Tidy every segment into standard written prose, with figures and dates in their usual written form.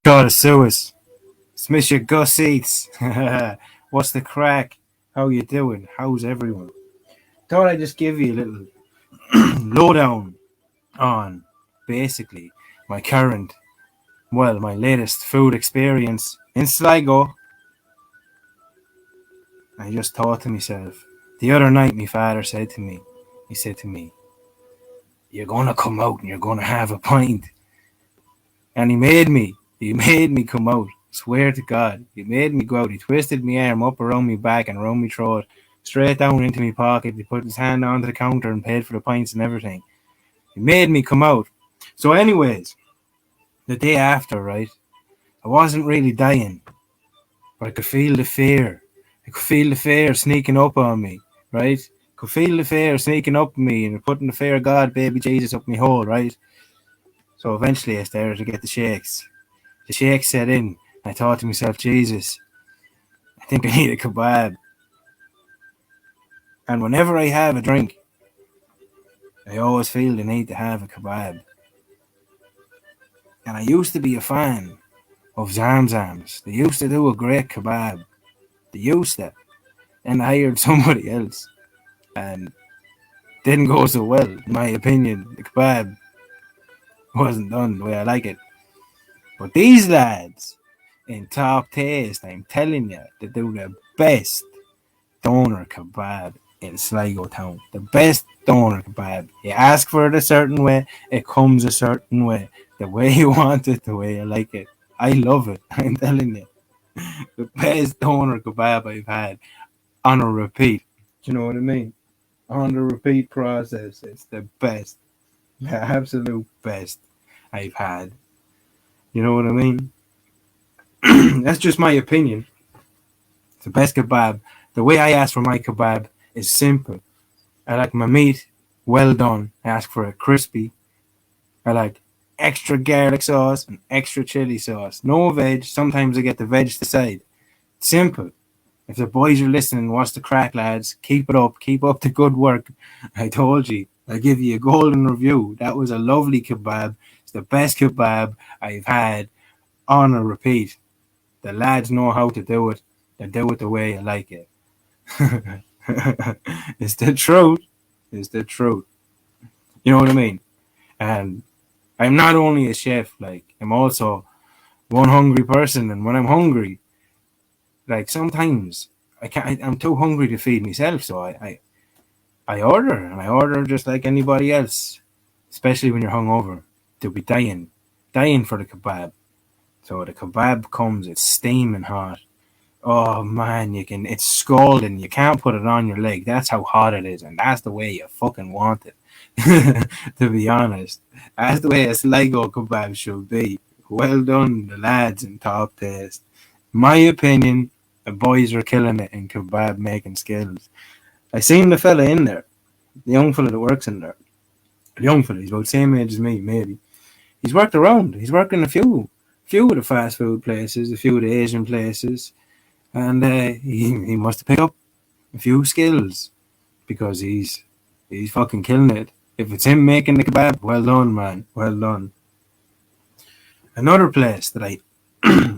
God, Suez. It's Mr. GUSEATs. What's the crack? How you doing? How's everyone? Thought I'd just give you a little lowdown on basically my current, my latest food experience in SLIGO. I just thought to myself, the other night my father said to me, you're gonna come out and you're gonna have a pint. And he made me come out. Swear to God, he made me go out. He twisted my arm up around my back and around my throat, straight down into my pocket. He put his hand onto the counter and paid for the pints and everything. He made me come out. So anyways, the day after, right, I wasn't really dying, but I could feel the fear. I could feel the fear sneaking up on me, right? Could feel the fear sneaking up on me and putting the fear of God, baby Jesus, up my hole, right? So eventually I started to get the shakes. The shakes set in. I thought to myself, Jesus, I think I need a kebab. And whenever I have a drink, I always feel the need to have a kebab. And I used to be a fan of Zamzams. They used to do a great kebab. They used to. And I hired somebody else. And didn't go so well, in my opinion. The kebab wasn't done the way I like it. But these lads in Top Taste, I'm telling you, they do the best doner kebab in Sligo town. The best doner kebab. You ask for it a certain way, it comes a certain way. The way you want it, the way you like it. I love it, I'm telling you. The best doner kebab I've had on a repeat. Do you know what I mean? On the repeat process, it's the best. The absolute best I've had. You know what I mean? That's just my opinion. It's the best kebab. The way I ask for my kebab is simple. I like my meat well done. I ask for it crispy. I like extra garlic sauce and extra chili sauce. No veg. Sometimes I get the veg to the side. Simple. If the boys are listening, what's the crack, lads? Keep it up. Keep up the good work. I told you. I give you a golden review. That was a lovely kebab. It's the best kebab I've had on a repeat. The lads know how to do it. They do it the way I like it. It's the truth. It's the truth. You know what I mean? And I'm not only a chef, like I'm also one hungry person. And when I'm hungry, like sometimes I'm too hungry to feed myself, so I order, and I order just like anybody else. Especially when you're hungover, to be dying for the kebab. So the kebab comes, it's steaming hot. Oh man, it's scalding. You can't put it on your leg. That's how hot it is, and that's the way you fucking want it. To be honest, that's the way a SLIGO kebab should be. Well done, the lads in Top Taste. My opinion, the boys are killing it in kebab making skills. I seen the fella in there, the young fella that works in there. The young fella, he's about the same age as me, maybe. He's worked around. He's worked in a few of the fast food places, a few of the Asian places. And he must have picked up a few skills because he's fucking killing it. If it's him making the kebab, well done, man. Well done. Another place that I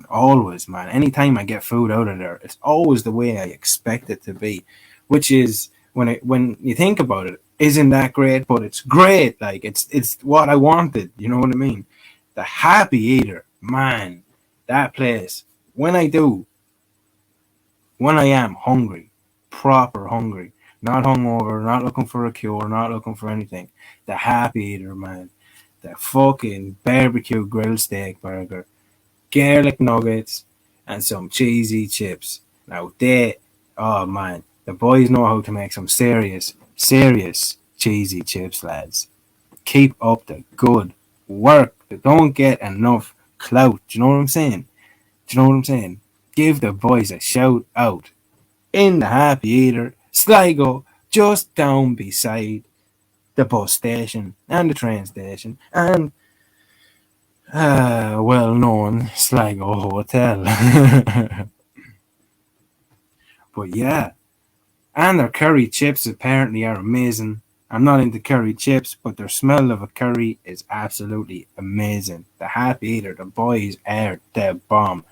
always, man, anytime I get food out of there, it's always the way I expect it to be, which is when you think about it, isn't that great? But it's great. Like it's what I wanted. You know what I mean? The Happy Eater, man, that place. When I am hungry, proper hungry, not hungover, not looking for a cure, not looking for anything. The Happy Eater, man. The fucking barbecue grilled steak burger, garlic nuggets, and some cheesy chips. Now oh man, the boys know how to make some serious cheesy chips, lads. Keep up the good work. They don't get enough clout. Do you know what I'm saying? Give the boys a shout out in the Happy Eater, Sligo, just down beside the bus station and the train station. And well-known SLIGO hotel. But yeah, and their curry chips apparently are amazing. I'm not into curry chips, but their smell of a curry is absolutely amazing. The happy eater, the boys are the bomb.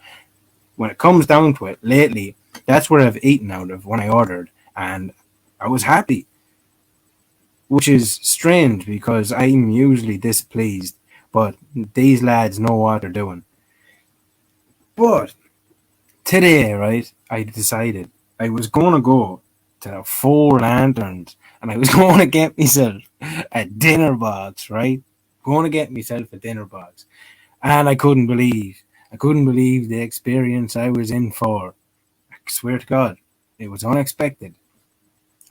When it comes down to it, lately, that's where I've eaten out of when I ordered, and I was happy, which is strange because I'm usually displeased, but these lads know what they're doing. But today, right, I decided I was going to go to the Four Lanterns and I was going to get myself a dinner box, right? Going to get myself a dinner box. And I couldn't believe the experience I was in for. I swear to God, it was unexpected.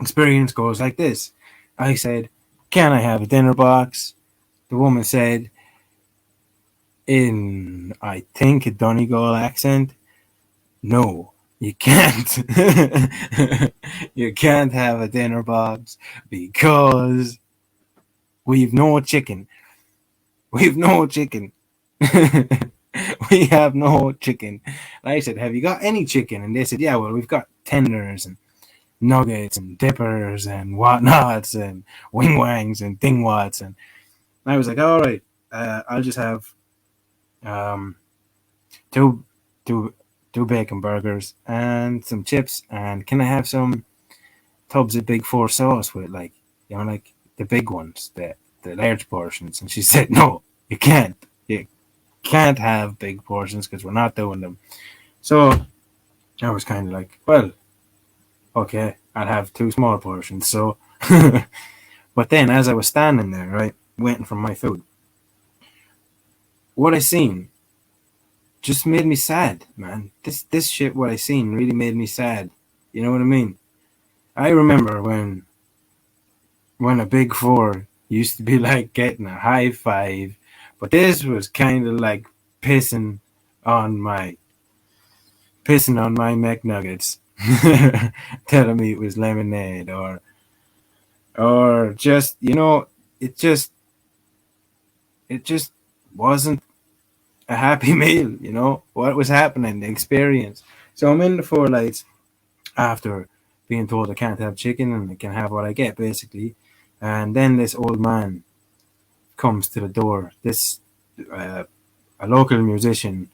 Experience goes like this. I said, "Can I have a dinner box?" The woman said, in, I think, a Donegal accent, "No, you can't. You can't have a dinner box because we've no chicken. We've no chicken." We have no chicken. And I said, "Have you got any chicken?" And they said, "Yeah, well, we've got tenders and nuggets and dippers and whatnots and wing wangs and dingwats." And I was like, "All right, I'll just have um, two, two, two bacon burgers and some chips. And can I have some tubs of Big Four sauce with, like, like the big ones, the large portions?" And she said, "No, you can't. You can't have big portions because we're not doing them." So I was kind of like, "Well, okay, I'll have two small portions." So, but then as I was standing there, right, waiting for my food, what I seen just made me sad, man. This shit, what I seen, really made me sad. You know what I mean? I remember when a Big Four used to be like getting a high five, but this was kind of like pissing on my McNuggets, telling me it was lemonade, or just, it just wasn't a happy meal. What was happening, the experience. So I'm in the Four Lights after being told I can't have chicken and I can have what I get, basically. And then this old man comes to the door. This uh, a local musician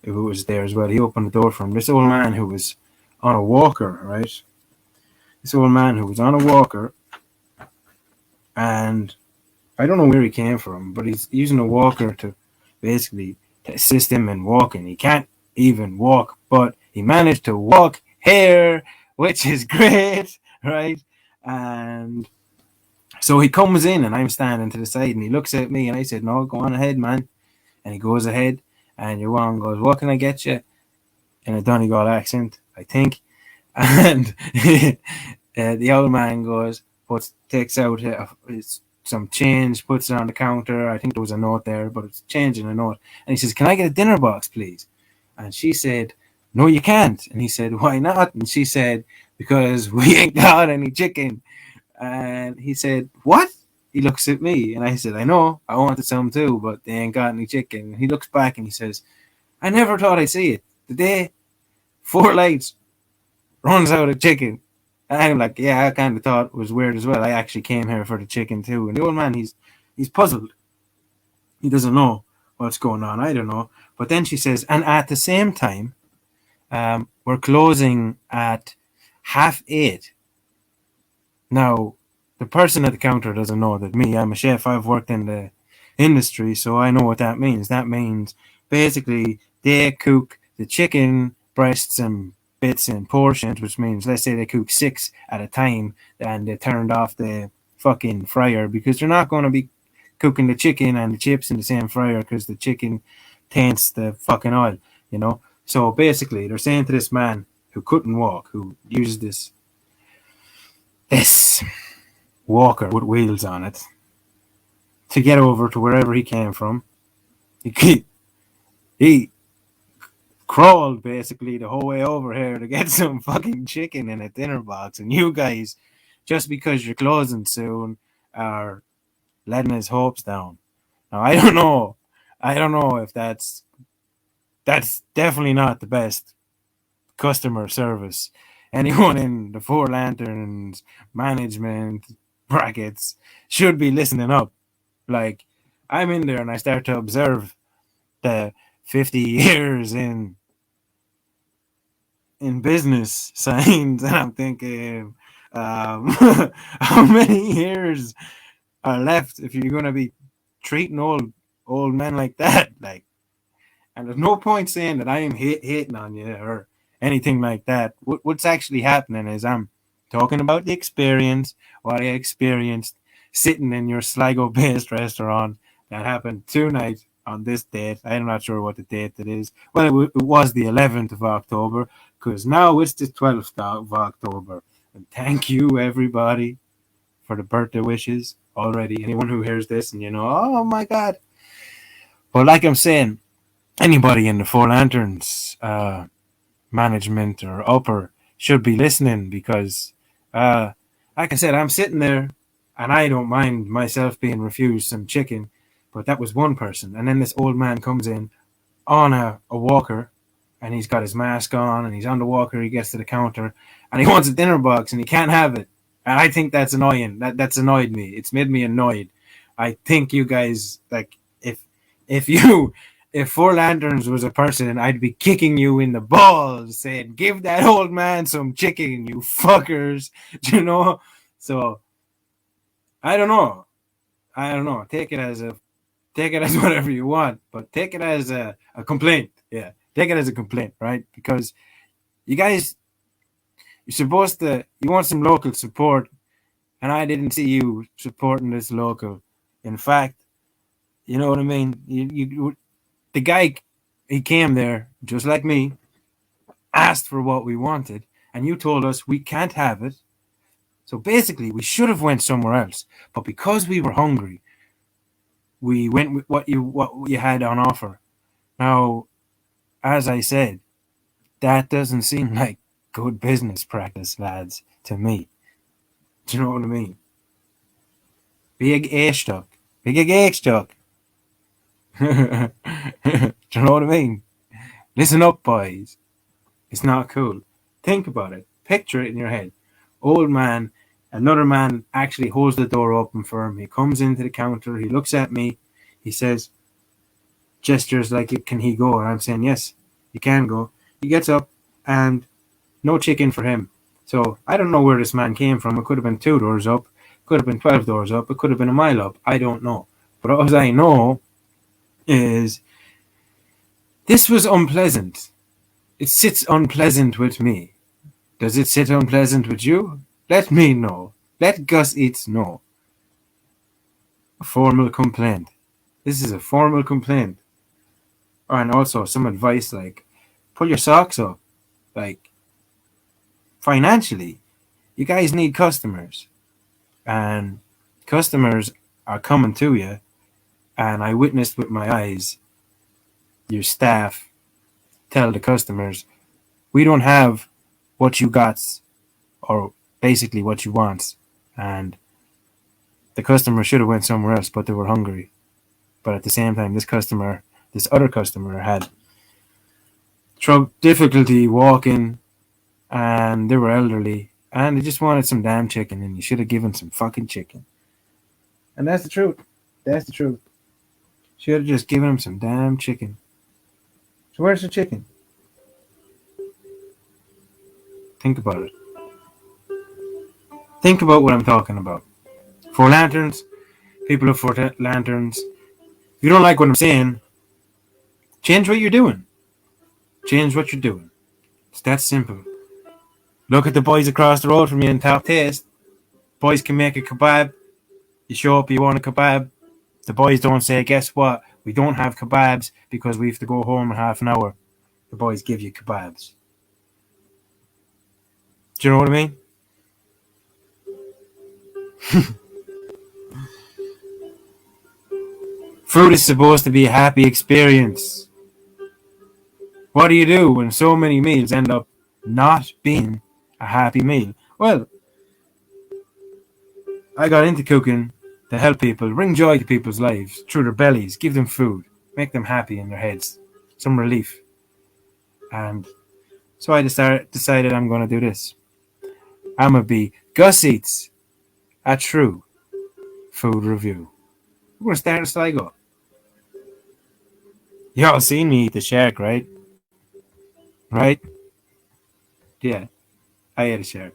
who was there as well. He opened the door for him. This old man who was on a walker, right? This old man who was on a walker, and I don't know where he came from, but he's using a walker to basically to assist him in walking. He can't even walk, but he managed to walk here, which is great, right? And so he comes in, and I'm standing to the side, and he looks at me, and I said, "No, go on ahead, man." And he goes ahead, and Johan goes, "What can I get you?" In a Donegal accent, I think. And the old man goes, takes out some change, puts it on the counter. I think there was a note there, but it's change in a note. And he says, "Can I get a dinner box, please?" And she said, "No, you can't." And he said, "Why not?" And she said, "Because we ain't got any chicken." And he said, "What?" He looks at me, and I said, "I know, I wanted some too, but they ain't got any chicken." And he looks back and he says, "I never thought I'd see it. The day Four Lights runs out of chicken." And I'm like, "Yeah, I kind of thought it was weird as well. I actually came here for the chicken too." And the old man, he's puzzled. He doesn't know what's going on. I don't know. But then she says, "And at the same time, we're closing at 8:30. Now, the person at the counter doesn't know that I'm a chef. I've worked in the industry, so I know what that means. That means basically they cook the chicken breasts and bits in portions, which means, let's say they cook 6 at a time and they turned off the fucking fryer because they're not going to be cooking the chicken and the chips in the same fryer because the chicken taints the fucking oil. So basically, they're saying to this man who couldn't walk, who uses this walker with wheels on it to get over to wherever he came from. He crawled basically the whole way over here to get some fucking chicken in a dinner box, and you guys, just because you're closing soon, are letting his hopes down. Now, I don't know. I don't know if that's definitely not the best customer service. Anyone in the Four Lanterns management brackets should be listening up. Like, I'm in there and I start to observe the 50 years in business signs, and I'm thinking, how many years are left if you're gonna be treating old men like that? Like, and there's no point saying that I am hating on you or anything like that. What's actually happening is I'm talking about the experience, what I experienced sitting in your Sligo-based restaurant that happened tonight on this date. I'm not sure what the date it is. Well, it was the 11th of October, because now it's the 12th of October. And thank you, everybody, for the birthday wishes already. Anyone who hears this and oh my God. But like I'm saying, anybody in the Four Lanterns management or upper should be listening, because like I said, I'm sitting there and I don't mind myself being refused some chicken, but that was one person. And then this old man comes in on a walker, and he's got his mask on and he's on the walker. He gets to the counter and he wants a dinner box and he can't have it. And I think that's annoying. That's annoyed me. It's made me annoyed. I think you guys, like, if Four Lanterns was a person, I'd be kicking you in the balls, saying, "Give that old man some chicken, you fuckers." So I don't know. Take it as whatever you want, but take it as a complaint. Yeah, take it as a complaint, right? Because you guys, you want some local support, and I didn't see you supporting this local. In fact, you know what I mean? The guy, he came there just like me, asked for what we wanted, and you told us we can't have it. So basically, we should have went somewhere else, but because we were hungry, we went with what you had on offer. Now, as I said, that doesn't seem like good business practice, lads, to me. Do you know what I mean? Big A-stuck. Big A-stuck. Do you know what I mean? Listen up, boys. It's not cool. Think about it. Picture it in your head. Old man, another man actually holds the door open for him. He comes into the counter. He looks at me. He says, gestures like, "Can he go?" And I'm saying, "Yes, he can go." He gets up and no chicken for him. So I don't know where this man came from. It could have been 2 doors up. Could have been 12 doors up. It could have been a mile up. I don't know. But all I know is this was unpleasant. It sits unpleasant with me. Does it sit unpleasant with you? Let me know. Let GUSEATs know. A formal complaint. This is a formal complaint. And also some advice, like, pull your socks up. Like, financially, you guys need customers. And customers are coming to you. And I witnessed with my eyes your staff tell the customers, "We don't have what you got," or basically what you want. And the customer should have went somewhere else, but they were hungry. But at the same time, this other customer had difficulty walking, and they were elderly, and they just wanted some damn chicken, and you should have given some fucking chicken. And that's the truth. That's the truth. Should have just given them some damn chicken. So where's the chicken? Think about it. Think about what I'm talking about. Four Lanterns, people of Four Lanterns. If you don't like what I'm saying, change what you're doing. Change what you're doing. It's that simple. Look at the boys across the road from you in Top Taste. Boys can make a kebab. You show up, you want a kebab. The boys don't say, "Guess what? We don't have kebabs because we have to go home in half an hour." The boys give you kebabs. Do you know what I mean? Food is supposed to be a happy experience. What do you do when so many meals end up not being a happy meal? Well, I got into cooking to help people, bring joy to people's lives through their bellies, give them food. make them happy in their heads, some relief. And so I decided I'm going to do this. I'm going to be GUSEATs, a true food review. We're going to start a SLIGO. Y'all seen me eat the shark, right? Right? Yeah, I ate a shark.